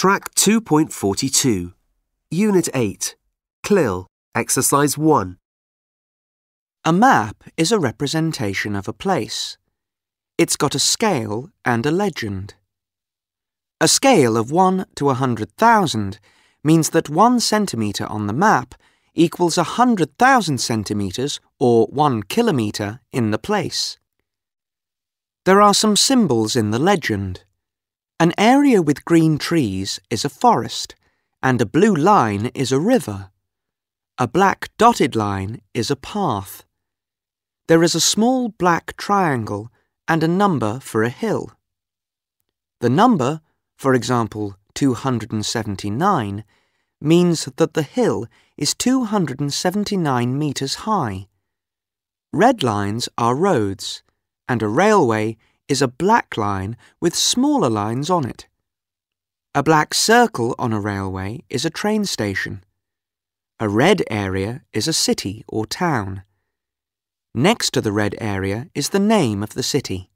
Track 2.42, Unit 8, CLIL, Exercise 1. A map is a representation of a place. It's got a scale and a legend. A scale of 1 to 100,000 means that 1 centimetre on the map equals 100,000 centimetres or 1 kilometre in the place. There are some symbols in the legend. An area with green trees is a forest, and a blue line is a river. A black dotted line is a path. There is a small black triangle and a number for a hill. The number, for example 279, means that the hill is 279 metres high. Red lines are roads, and a railway is a black line with smaller lines on it. A black circle on a railway is a train station. A red area is a city or town. Next to the red area is the name of the city.